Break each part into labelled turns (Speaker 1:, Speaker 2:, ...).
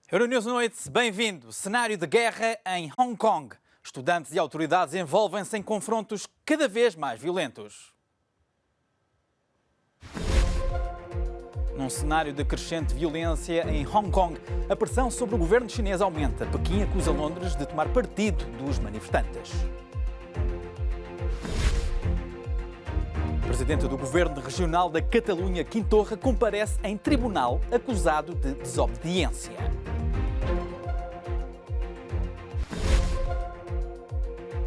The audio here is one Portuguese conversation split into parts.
Speaker 1: Euronews Noite, bem-vindo. Cenário de guerra em Hong Kong. Estudantes e autoridades envolvem-se em confrontos cada vez mais violentos. Num cenário de crescente violência em Hong Kong, a pressão sobre o governo chinês aumenta. Pequim acusa Londres de tomar partido dos manifestantes. O presidente do governo regional da Catalunha, Quim Torra, comparece em tribunal acusado de desobediência.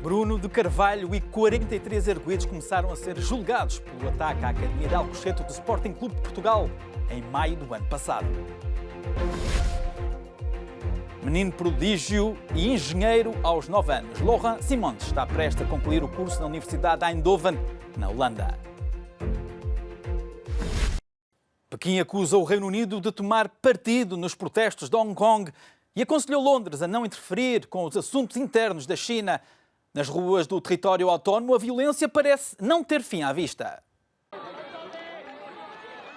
Speaker 1: Bruno de Carvalho e 43 arguidos começaram a ser julgados pelo ataque à Academia de Alcochete do Sporting Clube de Portugal em maio do ano passado. Menino prodígio e engenheiro aos 9 anos. Laurent Simons está prestes a concluir o curso na Universidade de Eindhoven, na Holanda. Pequim acusa o Reino Unido de tomar partido nos protestos de Hong Kong e aconselhou Londres a não interferir com os assuntos internos da China. Nas ruas do território autónomo, a violência parece não ter fim à vista.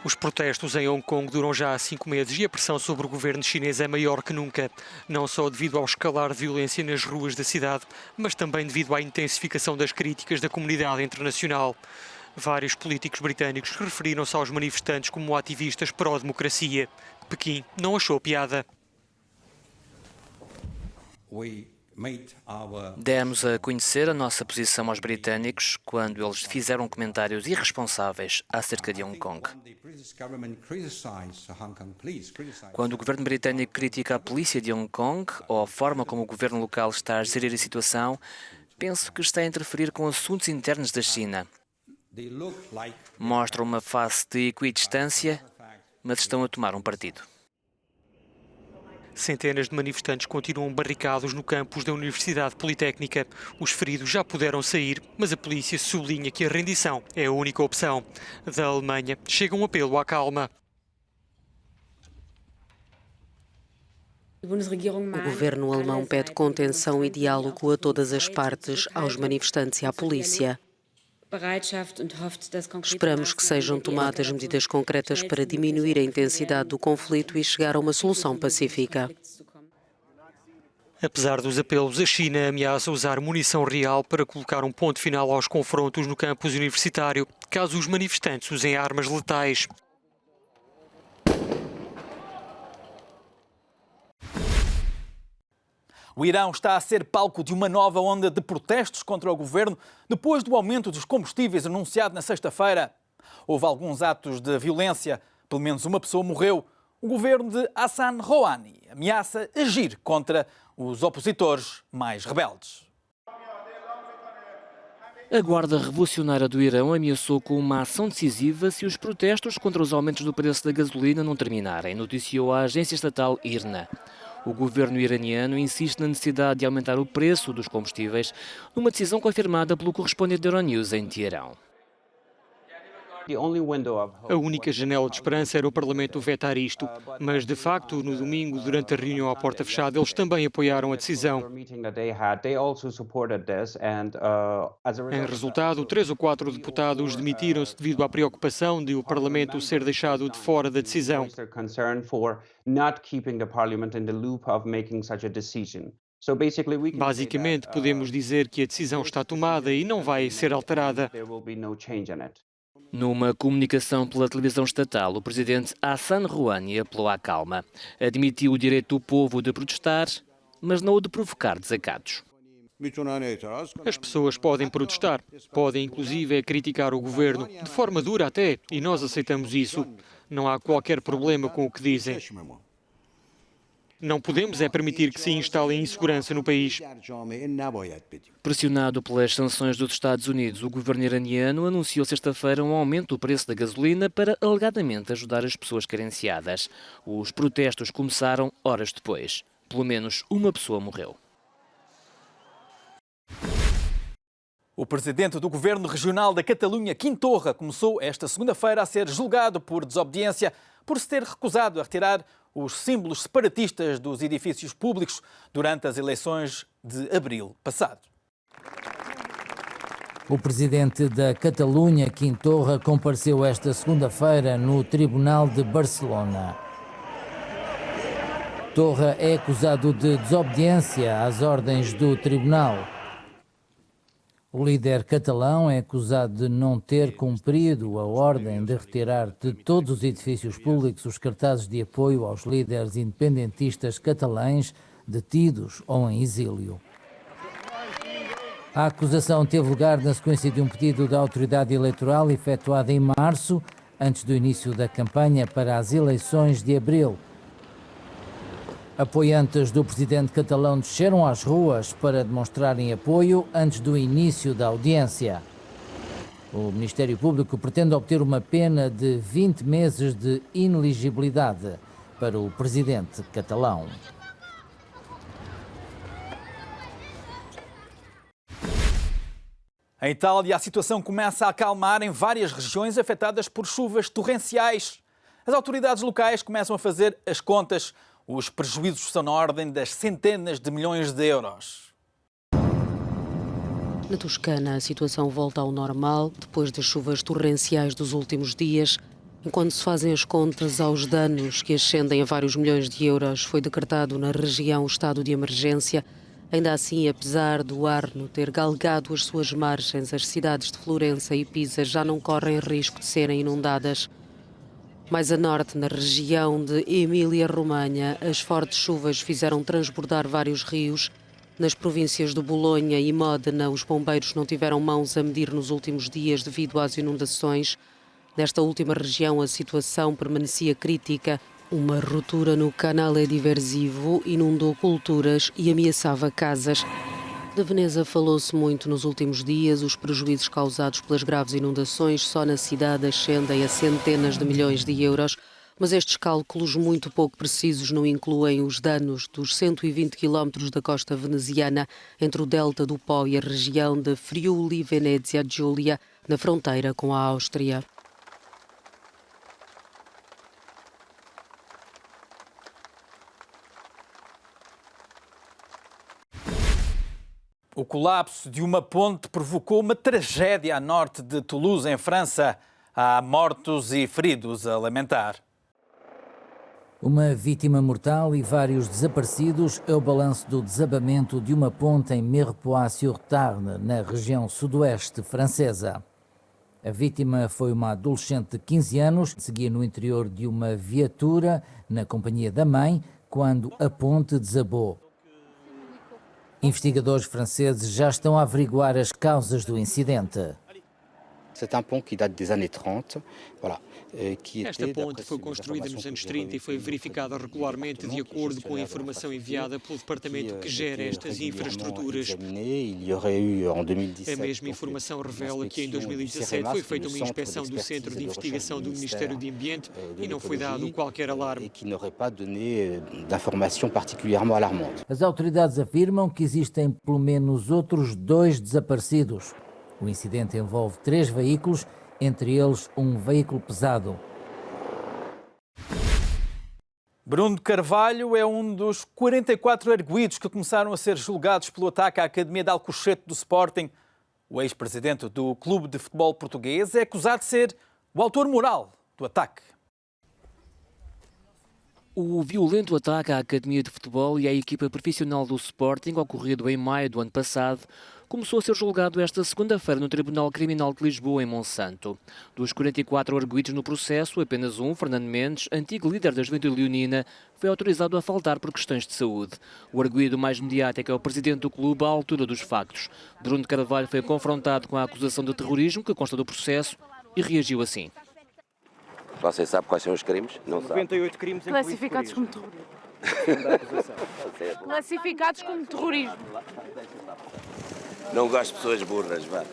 Speaker 2: Os protestos em Hong Kong duram já há 5 meses e a pressão sobre o governo chinês é maior que nunca. Não só devido ao escalar de violência nas ruas da cidade, mas também devido à intensificação das críticas da comunidade internacional. Vários políticos britânicos referiram-se aos manifestantes como ativistas pró-democracia. Pequim não achou piada.
Speaker 3: Demos a conhecer a nossa posição aos britânicos quando eles fizeram comentários irresponsáveis acerca de Hong Kong. Quando o governo britânico critica a polícia de Hong Kong ou a forma como o governo local está a gerir a situação, penso que está a interferir com assuntos internos da China. Mostram uma face de equidistância, mas estão a tomar um partido.
Speaker 2: Centenas de manifestantes continuam barricados no campus da Universidade Politécnica. Os feridos já puderam sair, mas a polícia sublinha que a rendição é a única opção. Da Alemanha chega um apelo à calma.
Speaker 4: O governo alemão pede contenção e diálogo a todas as partes, aos manifestantes e à polícia. Esperamos que sejam tomadas medidas concretas para diminuir a intensidade do conflito e chegar a uma solução pacífica.
Speaker 2: Apesar dos apelos, a China ameaça usar munição real para colocar um ponto final aos confrontos no campus universitário, caso os manifestantes usem armas letais.
Speaker 1: O Irão está a ser palco de uma nova onda de protestos contra o governo depois do aumento dos combustíveis anunciado na sexta-feira. Houve alguns atos de violência, pelo menos uma pessoa morreu. O governo de Hassan Rouhani ameaça agir contra os opositores mais rebeldes.
Speaker 3: A Guarda Revolucionária do Irão ameaçou com uma ação decisiva se os protestos contra os aumentos do preço da gasolina não terminarem, noticiou a agência estatal IRNA. O governo iraniano insiste na necessidade de aumentar o preço dos combustíveis, numa decisão confirmada pelo correspondente da Euronews em Teherão.
Speaker 2: A única janela de esperança era o Parlamento vetar isto, mas de facto, no domingo, durante a reunião à porta fechada, eles também apoiaram a decisão. Em resultado, 3 ou 4 deputados demitiram-se devido à preocupação de o Parlamento ser deixado de fora da decisão. Basicamente, podemos dizer que a decisão está tomada e não vai ser alterada.
Speaker 3: Numa comunicação pela televisão estatal, o presidente Hassan Rouhani apelou à calma. Admitiu o direito do povo de protestar, mas não o de provocar desacatos.
Speaker 2: As pessoas podem protestar, podem inclusive criticar o governo, de forma dura até, e nós aceitamos isso. Não há qualquer problema com o que dizem. Não podemos permitir que se instale insegurança no país.
Speaker 3: Pressionado pelas sanções dos Estados Unidos, o governo iraniano anunciou sexta-feira um aumento do preço da gasolina para alegadamente ajudar as pessoas carenciadas. Os protestos começaram horas depois. Pelo menos uma pessoa morreu.
Speaker 1: O presidente do governo regional da Catalunha, Quim Torra, começou esta segunda-feira a ser julgado por desobediência por se ter recusado a retirar os símbolos separatistas dos edifícios públicos durante as eleições de abril passado.
Speaker 5: O presidente da Catalunha, Quim Torra, compareceu esta segunda-feira no Tribunal de Barcelona. Torra é acusado de desobediência às ordens do tribunal. O líder catalão é acusado de não ter cumprido a ordem de retirar de todos os edifícios públicos os cartazes de apoio aos líderes independentistas catalães detidos ou em exílio. A acusação teve lugar na sequência de um pedido da autoridade eleitoral efetuado em março, antes do início da campanha para as eleições de abril. Apoiantes do presidente catalão desceram às ruas para demonstrarem apoio antes do início da audiência. O Ministério Público pretende obter uma pena de 20 meses de inelegibilidade para o presidente catalão.
Speaker 1: Em Itália, a situação começa a acalmar em várias regiões afetadas por chuvas torrenciais. As autoridades locais começam a fazer as contas. Os prejuízos são na ordem das centenas de milhões de euros.
Speaker 4: Na Toscana, a situação volta ao normal depois das chuvas torrenciais dos últimos dias. Enquanto se fazem as contas aos danos que ascendem a vários milhões de euros, foi decretado na região o estado de emergência. Ainda assim, apesar do Arno ter galgado as suas margens, as cidades de Florença e Pisa já não correm risco de serem inundadas. Mais a norte, na região de Emília-Romanha, as fortes chuvas fizeram transbordar vários rios. Nas províncias de Bolonha e Módena, os bombeiros não tiveram mãos a medir nos últimos dias devido às inundações. Nesta última região, a situação permanecia crítica. Uma ruptura no Canale Diversivo inundou culturas e ameaçava casas. De Veneza falou-se muito nos últimos dias. Os prejuízos causados pelas graves inundações só na cidade ascendem a centenas de milhões de euros, mas estes cálculos muito pouco precisos não incluem os danos dos 120 quilómetros da costa veneziana entre o delta do Po e a região de Friuli-Venezia Giulia, na fronteira com a Áustria.
Speaker 1: O colapso de uma ponte provocou uma tragédia a norte de Toulouse, em França. Há mortos e feridos a lamentar.
Speaker 5: Uma vítima mortal e vários desaparecidos é o balanço do desabamento de uma ponte em Mirepoix-sur-Tarn, na região sudoeste francesa. A vítima foi uma adolescente de 15 anos, que seguia no interior de uma viatura na companhia da mãe, quando a ponte desabou. Investigadores franceses já estão a averiguar as causas do incidente.
Speaker 2: Esta ponte foi construída nos anos 30 e foi verificada regularmente de acordo com a informação enviada pelo departamento que gera estas infraestruturas. A mesma informação revela que em 2017 foi feita uma inspeção do Centro de Investigação do Ministério do Ambiente e não foi dado qualquer alarme.
Speaker 5: As autoridades afirmam que existem pelo menos outros 2 desaparecidos. O incidente envolve 3 veículos, entre eles um veículo pesado.
Speaker 1: Bruno de Carvalho é um dos 44 arguidos que começaram a ser julgados pelo ataque à Academia de Alcochete do Sporting. O ex-presidente do Clube de Futebol Português é acusado de ser o autor moral do ataque.
Speaker 3: O violento ataque à Academia de Futebol e à equipa profissional do Sporting, ocorrido em maio do ano passado, começou a ser julgado esta segunda-feira no Tribunal Criminal de Lisboa, em Monsanto. Dos 44 arguidos no processo, apenas um, Fernando Mendes, antigo líder da Juventude Leonina, foi autorizado a faltar por questões de saúde. O arguido mais mediático é o presidente do clube à altura dos factos. Bruno de Carvalho foi confrontado com a acusação de terrorismo que consta do processo e reagiu assim.
Speaker 6: Você sabe quais são os crimes? Não sabe.
Speaker 7: 98 crimes
Speaker 8: classificados como terrorismo. Classificados como terrorismo.
Speaker 6: Não gosto de pessoas burras, vá.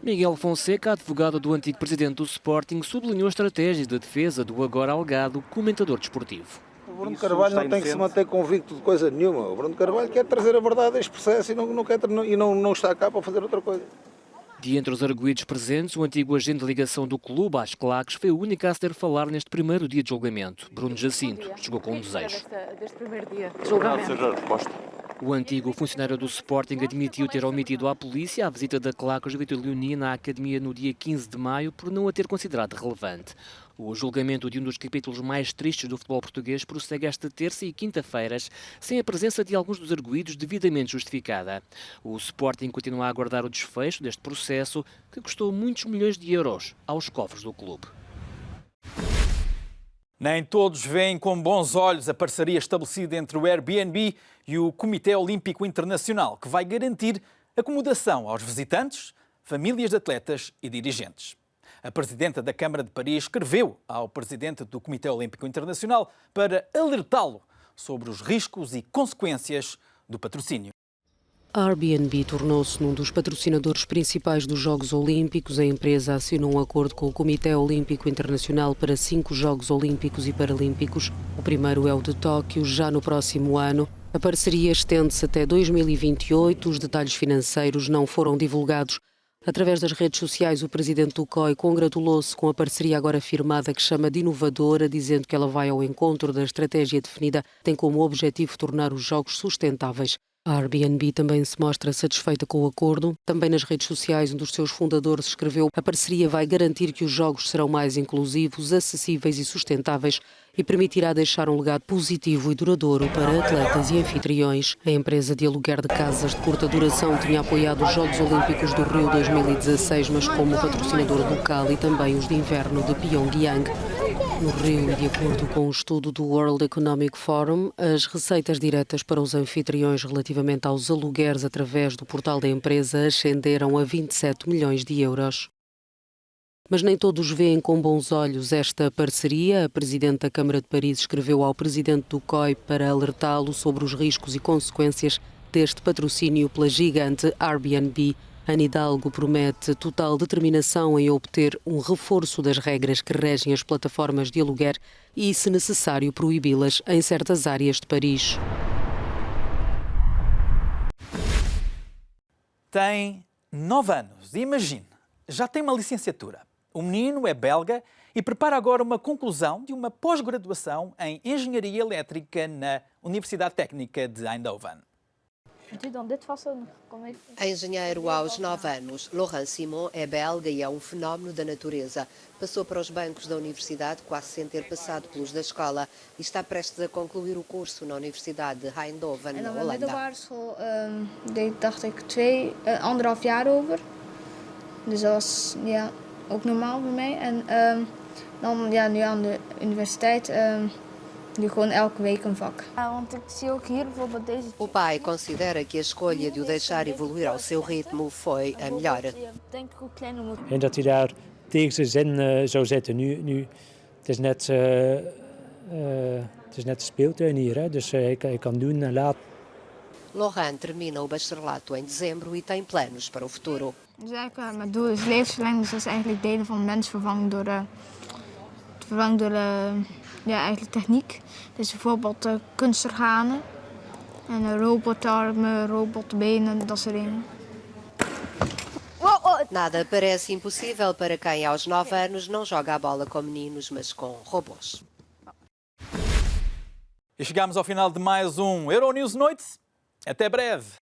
Speaker 3: Miguel Fonseca, advogado do antigo presidente do Sporting, sublinhou estratégias de defesa do agora alegado comentador desportivo.
Speaker 9: O Bruno Carvalho não tem que se manter convicto de coisa nenhuma. O Bruno Carvalho quer trazer a verdade a este processo e não está cá para fazer outra coisa.
Speaker 3: De entre os arguidos presentes, o antigo agente de ligação do clube às claques foi o único a ceder falar neste primeiro dia de julgamento. Bruno Jacinto chegou com um desejo.
Speaker 8: Deste primeiro dia de julgamento.
Speaker 3: O antigo funcionário do Sporting admitiu ter omitido à polícia a visita da Clacos Vitor Leonina à Academia no dia 15 de maio por não a ter considerado relevante. O julgamento de um dos capítulos mais tristes do futebol português prossegue esta terça e quinta-feiras, sem a presença de alguns dos arguidos devidamente justificada. O Sporting continua a aguardar o desfecho deste processo, que custou muitos milhões de euros aos cofres do clube.
Speaker 1: Nem todos veem com bons olhos a parceria estabelecida entre o Airbnb e o Comitê Olímpico Internacional, que vai garantir acomodação aos visitantes, famílias de atletas e dirigentes. A presidenta da Câmara de Paris escreveu ao presidente do Comitê Olímpico Internacional para alertá-lo sobre os riscos e consequências do patrocínio.
Speaker 4: A Airbnb tornou-se num dos patrocinadores principais dos Jogos Olímpicos. A empresa assinou um acordo com o Comitê Olímpico Internacional para 5 Jogos Olímpicos e Paralímpicos. O primeiro é o de Tóquio, já no próximo ano. A parceria estende-se até 2028. Os detalhes financeiros não foram divulgados. Através das redes sociais, o presidente do COI congratulou-se com a parceria agora firmada, que chama de inovadora, dizendo que ela vai ao encontro da estratégia definida, tem como objetivo tornar os jogos sustentáveis. A Airbnb também se mostra satisfeita com o acordo. Também nas redes sociais, um dos seus fundadores escreveu: a parceria vai garantir que os jogos serão mais inclusivos, acessíveis e sustentáveis e permitirá deixar um legado positivo e duradouro para atletas e anfitriões. A empresa de aluguer de casas de curta duração tinha apoiado os Jogos Olímpicos do Rio 2016, mas como patrocinador local, e também os de inverno de Pyongyang. No Rio, e de acordo com um estudo do World Economic Forum, as receitas diretas para os anfitriões relativamente aos alugueres através do portal da empresa ascenderam a 27 milhões de euros. Mas nem todos veem com bons olhos esta parceria. A presidente da Câmara de Paris escreveu ao presidente do COI para alertá-lo sobre os riscos e consequências deste patrocínio pela gigante Airbnb. Ana Hidalgo promete total determinação em obter um reforço das regras que regem as plataformas de aluguer e, se necessário, proibi-las em certas áreas de Paris.
Speaker 1: Tem 9 anos e, imagine, já tem uma licenciatura. O menino é belga e prepara agora uma conclusão de uma pós-graduação em Engenharia Elétrica na Universidade Técnica de Eindhoven.
Speaker 7: Engenheiro aos 9 anos, Laurent Simon é belga e é um fenómeno da natureza. Passou para os bancos da universidade quase sem ter passado pelos da escola e está prestes a concluir o curso na Universidade de Eindhoven, na Holanda.
Speaker 10: middelbare school dacht ik 2,5 jaar over. Dus dat was ook normaal voor mij. En dan nu aan de universiteit nu gewoon elke week een vak. Want ik zie ook hier bijvoorbeeld deze.
Speaker 7: O pai considera que a escolha de o deixar evoluir ao seu ritmo foi a melhor.
Speaker 10: Denk ik ook kleiner moet.
Speaker 11: En dat hij daar tegen zijn zin zou zitten. Nu het is net de speeltuin hier, hè? Dus hij kan doen en laten.
Speaker 7: Laurent termina o bacharelato em dezembro e tem planos para o futuro.
Speaker 10: Dus eigenlijk mijn doel is levensverlenging, dus dat is eigenlijk delen van mens vervangen door eigenlijk techniek. Dus bijvoorbeeld kunstorganen en robotarmen, robotbenen, dat soort dingen.
Speaker 7: Nada parece impossível para quem aos 9 anos não joga a bola com meninos, mas com robôs.
Speaker 1: E chegamos ao final de mais um Euronews Noite. Até breve.